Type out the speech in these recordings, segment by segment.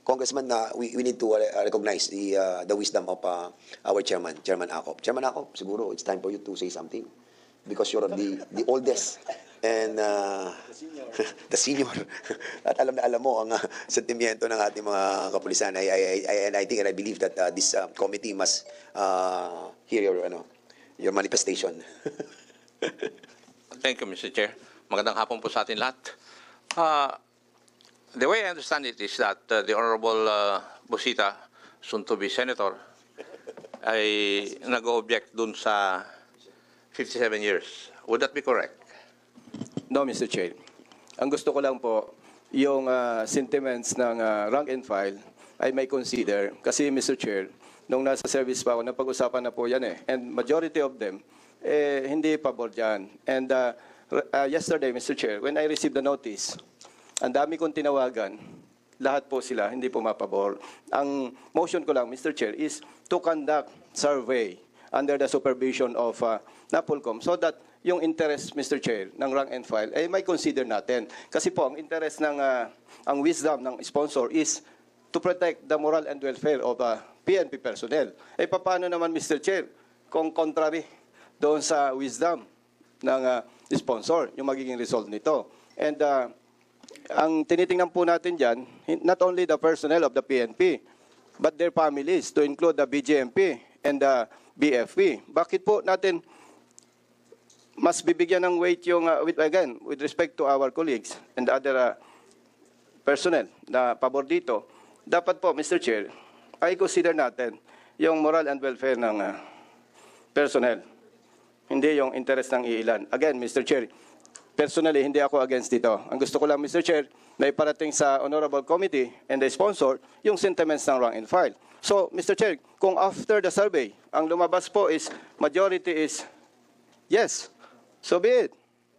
Congressman, we need to recognize the wisdom of our chairman, Chairman Acop. Chairman Acop, siguro it's time for you to say something because you're the oldest and the senior. At alam na alam mo ang sentimiento ng ating mga kapulisan. I think and I believe that this committee must hear your manifestation. Thank you, Mr. Chair. Magandang hapon po sa atin lahat. The way I understand it is that the Honorable Busita, soon to be Senator, ay nag-object dun sa 57 years. Would that be correct? No, Mr. Chair. Ang gusto ko lang po, yung sentiments ng rank and file ay may consider. Kasi, Mr. Chair, nung nasa service pa ako, napag-usapan na po yan eh. And majority of them, hindi pabor dyan. And yesterday, Mr. Chair, when I received the notice, ang dami kong tinawagan, lahat po sila, hindi po mapabor. Ang motion ko lang, Mr. Chair, is to conduct survey under the supervision of NAPOLCOM so that yung interest, Mr. Chair, ng rank and file, ay may consider natin. Kasi po, ang interest ng, ang wisdom ng sponsor is to protect the moral and welfare of PNP personnel. Paano naman, Mr. Chair, kung contrary doon sa wisdom ng sponsor, yung magiging result nito. And ang tinitingnan po natin dyan, not only the personnel of the PNP, but their families, to include the BJMP and the BFP. Bakit po natin mas bibigyan ng weight yung, with respect to our colleagues and other personnel na pabor dito, dapat po, Mr. Chair, ay consider natin yung moral and welfare ng personnel, hindi yung interest ng iilan. Again, Mr. Chair, personally, hindi ako against dito. Ang gusto ko lang, Mr. Chair, na iparating sa Honorable Committee and the sponsor yung sentiments ng rank and file. So, Mr. Chair, kung after the survey, ang lumabas po is, majority is yes, so be it.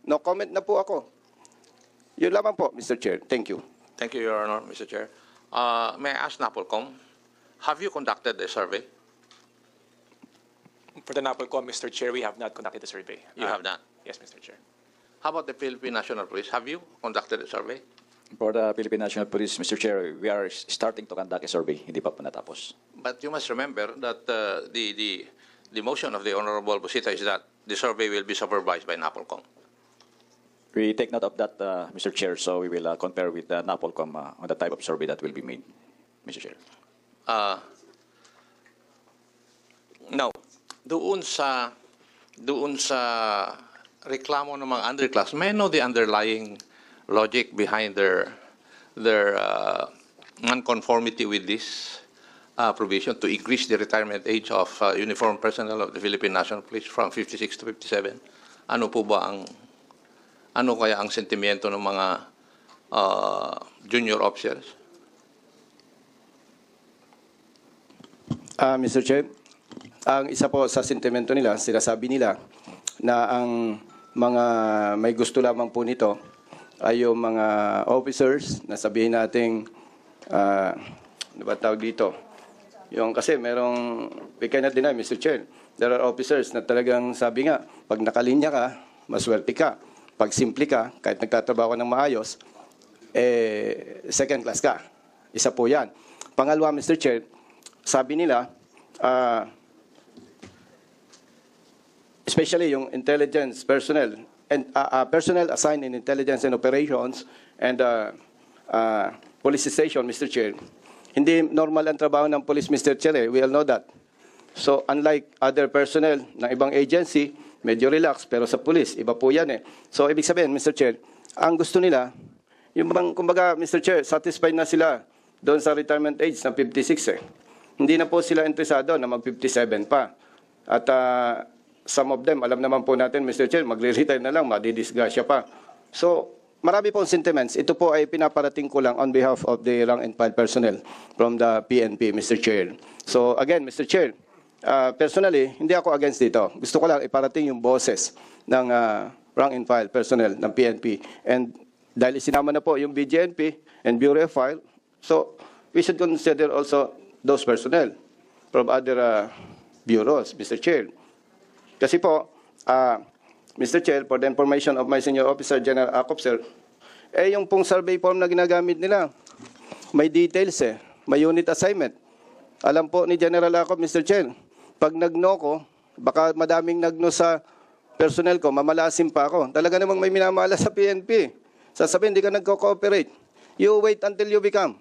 No comment na po ako. Yun lamang po, Mr. Chair. Thank you. Thank you, Your Honor, Mr. Chair. May I ask NAPOLCOM, have you conducted a survey? For the NAPOLCOM, Mr. Chair, we have not conducted a survey. You have not? Yes, Mr. Chair. How about the Philippine National Police? Have you conducted a survey? For the Philippine National Police, Mr. Chair, we are starting to conduct a survey. Hindi pa natapos. But you must remember that the motion of the Honorable Busita is that the survey will be supervised by NAPOLCOM. We take note of that, Mr. Chair, so we will compare with NAPOLCOM on the type of survey that will be made, Mr. Chair. Now, doon sa reklamo ng mga underclass, may know the underlying logic behind their nonconformity with this provision to increase the retirement age of uniformed personnel of the Philippine National Police from 56 to 57. Ano kaya ang sentimiento ng mga junior officers? Mr. Chair, ang isa po sa sentimento nila, sinasabi nila na ang mga may gusto lamang po nito ay yung mga officers na sabihin nating ano ba tawag dito? Yung kasi merong, we cannot deny, Mr. Chair, there are officers na talagang sabi nga, pag nakalinya ka, maswerte ka. Pag simple ka, kahit nagtatrabaho ka ng maayos, second class ka. Isa po yan. Pangalawa, Mr. Chair, sabi nila, especially yung intelligence personnel, and personnel assigned in intelligence and operations and police station, Mr. Chair, hindi normal ang trabaho ng police, Mr. Chair. We all know that. So, unlike other personnel ng ibang agency, medyo relax, pero sa police, iba po yan eh. So, ibig sabihin, Mr. Chair, ang gusto nila, yung bang, kumbaga, Mr. Chair, satisfied na sila doon sa retirement age na 56 eh. Hindi na po sila interesado na mag-57 pa. At some of them, alam naman po natin, Mr. Chair, magre-retire na lang, madidisgrasya pa. So, marami pong sentiments. Ito po ay pinaparating ko lang on behalf of the rank and file personnel from the PNP, Mr. Chair. So, again, Mr. Chair, personally, hindi ako against dito. Gusto ko lang iparating yung boses ng rank and file personnel ng PNP. And dahil sinama na po yung BJNP and Bureau of File, so we should consider also those personnel from other bureaus, Mr. Chair. Kasi po, Mr. Chair, for the information of my senior officer, General Acop, sir, yung pong survey form na ginagamit nila, may details eh. may unit assignment. Alam po ni General ako, Mr. Chair, pag nag-no ko, baka madaming nag-no sa personnel ko, mamalasim pa ako. Talaga namang may minamala sa PNP. Sasabihin, hindi ka nagko-cooperate. You wait until you become.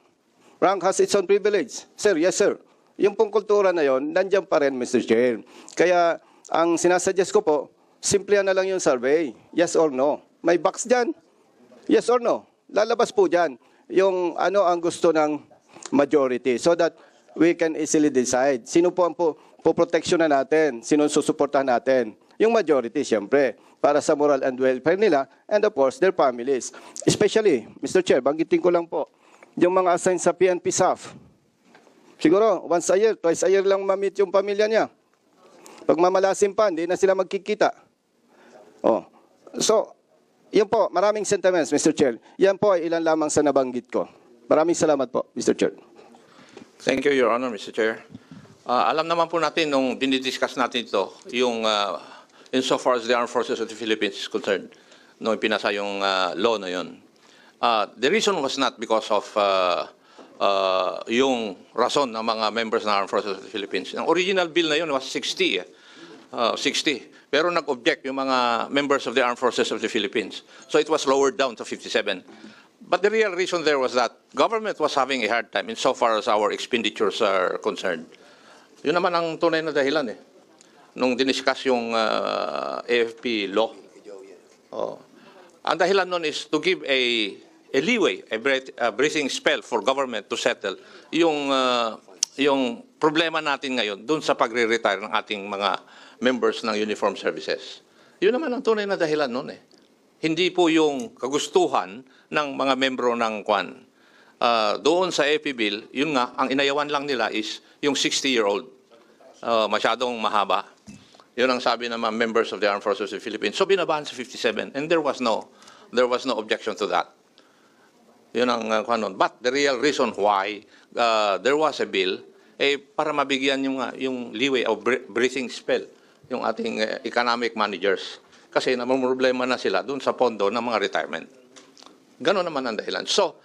Rank has its own privilege. Sir, yes sir. Yung pong kultura na yon, nandiyan pa rin, Mr. Chair. Kaya, ang sinasuggest ko po, simple na lang yung survey. Yes or no. May box dyan. Yes or no. Lalabas po dyan yung ano ang gusto ng majority so that we can easily decide. Sino po ang poproteksyonan natin? Sino susuportahan natin? Yung majority, siyempre, para sa moral and welfare nila and of course, their families. Especially, Mr. Chair, banggitin ko lang po, yung mga assigned sa PNP staff. Siguro, once a year, twice a year lang ma-meet yung pamilya niya. Pag mamalasim pa, hindi na sila magkikita. Oh. So, yun po, maraming sentiments, Mr. Chair. Yan po ay ilan lamang sa nabanggit ko. Maraming salamat po, Mr. Chair. Thank you, Your Honor, Mr. Chair. Alam naman po natin nung dinidiscuss natin ito, yung insofar as the Armed Forces of the Philippines is concerned, nung pinasa yung law na yun. The reason was not because of yung rason ng mga members ng Armed Forces of the Philippines. Ang original bill na yun was 60. 60. Pero nag-object yung mga members of the Armed Forces of the Philippines. So it was lowered down to 57. But the real reason there was that government was having a hard time insofar as our expenditures are concerned. Yun naman ang tunay na dahilan eh. Nung diniscuss yung AFP law. Ang dahilan nun is to give a leeway, a breathing spell for government to settle yung problema natin ngayon dun sa pagre-retire ng ating mga members ng uniformed services. Yun naman ang tunay na dahilan nun eh. Hindi po yung kagustuhan ng mga membro ng Kwan. Doon sa AP bill, yun nga, ang inayawan lang nila is yung 60-year-old. Masyadong mahaba. Yun ang sabi ng mga members of the Armed Forces of the Philippines. So binabaan sa 57 and there was no objection to that. Yun ang kanon. But the real reason why there was a bill para mabigyan yung leeway of breathing spell yung ating economic managers. Kasi namumroblema na sila dun sa pondo ng mga retirement. Ganon naman ang dahilan. So,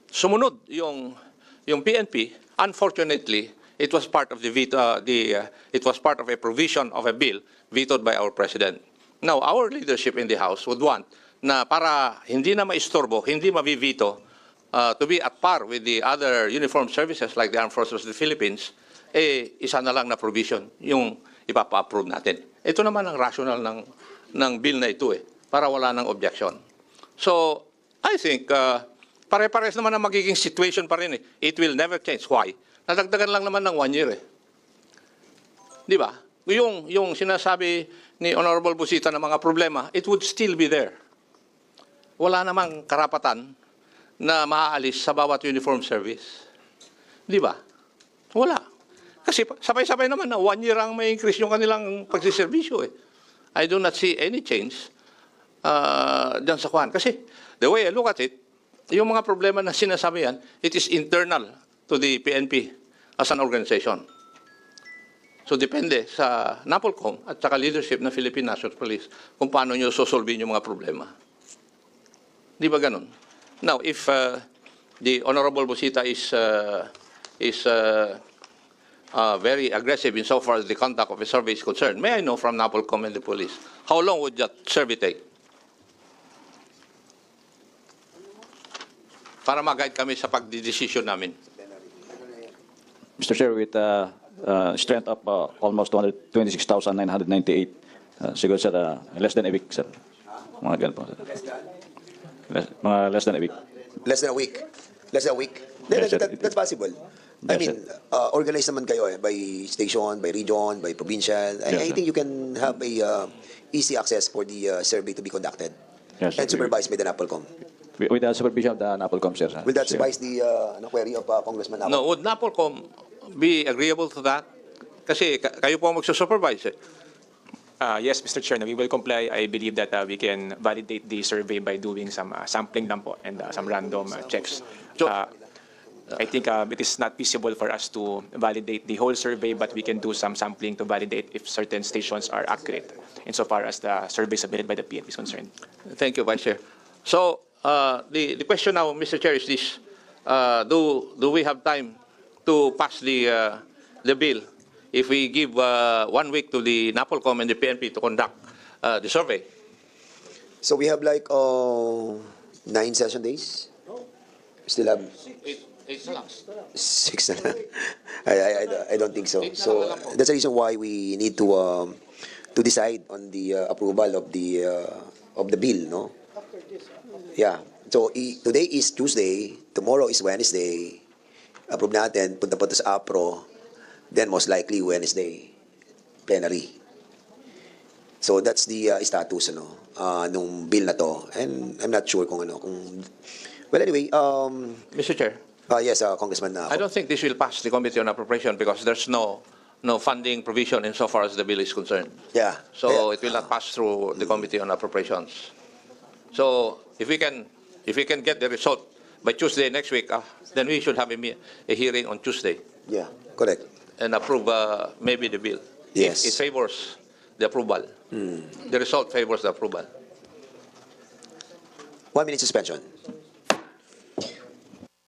sumunod yung PNP. Unfortunately, it was part of it was part of a provision of a bill vetoed by our president. Now, our leadership in the House would want na para hindi na maistorbo, hindi mabivito, to be at par with the other uniformed services like the Armed Forces of the Philippines, isa na lang na provision yung ipapa-approve natin. Ito naman ang rational ng bill na ito para wala ng objection. So, I think, pare-pares naman ang magiging situation pa rin It will never change. Why? Nadagdagan lang naman ng 1 year Di ba? Yung sinasabi ni Honorable Busita ng mga problema, it would still be there. Wala namang karapatan na maaalis sa bawat uniform service. Di ba? Wala. Kasi sabay-sabay naman na 1 year ang may increase yung kanilang pagsiservisyo I do not see any change dyan sa Kwan. Kasi the way I look at it, yung mga problema na sinasabi yan, it is internal to the PNP as an organization. So depende sa NAPOLCOM at saka leadership ng Philippine National Police kung paano nyo sosolvin yung mga problema. Di ba ganun? Now, if the Honorable Busita is very aggressive insofar as the conduct of a survey is concerned, may I know from NAPOLCOM and the police, how long would that survey take? Para mag-guide kami sa pagdidesisyon namin. Mr. Chair, with strength of almost 226,998, siguro sir, less than a week, sir. Mga ganun po, sir. Less than a week. Less than a week. Less than a week. Yes, sir. That's possible. I Yes, mean, organized naman kayo by station, by region, by provincial. Yes, I sir. think you can have a easy access for the survey to be conducted Yes, sir. and supervised by the NAPOLCOM. With the supervision of the NAPOLCOM, sir. Will that Sir. suffice the query of Congressman Ako? No, would NAPOLCOM be agreeable to that? Kasi kayo po ang magsusupervise Yes, Mr. Chair, we will comply. I believe that we can validate the survey by doing some sampling lang po and some random checks. So- I think it is not feasible for us to validate the whole survey, but we can do some sampling to validate if certain stations are accurate insofar as the survey submitted by the PNP is concerned. Thank you, Vice Chair. So, the question now, Mr. Chair, is this. do we have time to pass the bill if we give 1 week to the NAPOLCOM and the PNP to conduct the survey? So we have like 9 session days? Still have 6 na lang. I don't think so. So that's the reason why we need to decide on the approval of the bill, no? Yeah. So today is Tuesday, tomorrow is Wednesday. Approve natin, punta pa to sa APRO, then most likely Wednesday plenary. So that's the status nung bill na to. And I'm not sure kung well, anyway, Mr. Chair, yes, Congressman. I don't think this will pass the Committee on Appropriation because there's no funding provision insofar as the bill is concerned. Yeah. So Yeah. it will not pass through the Committee on Appropriations. So if we can get the result by Tuesday next week, then we should have a hearing on Tuesday Yeah, correct. and approve maybe the bill. Yes. It favors the approval. The result favors the approval. 1 minute suspension.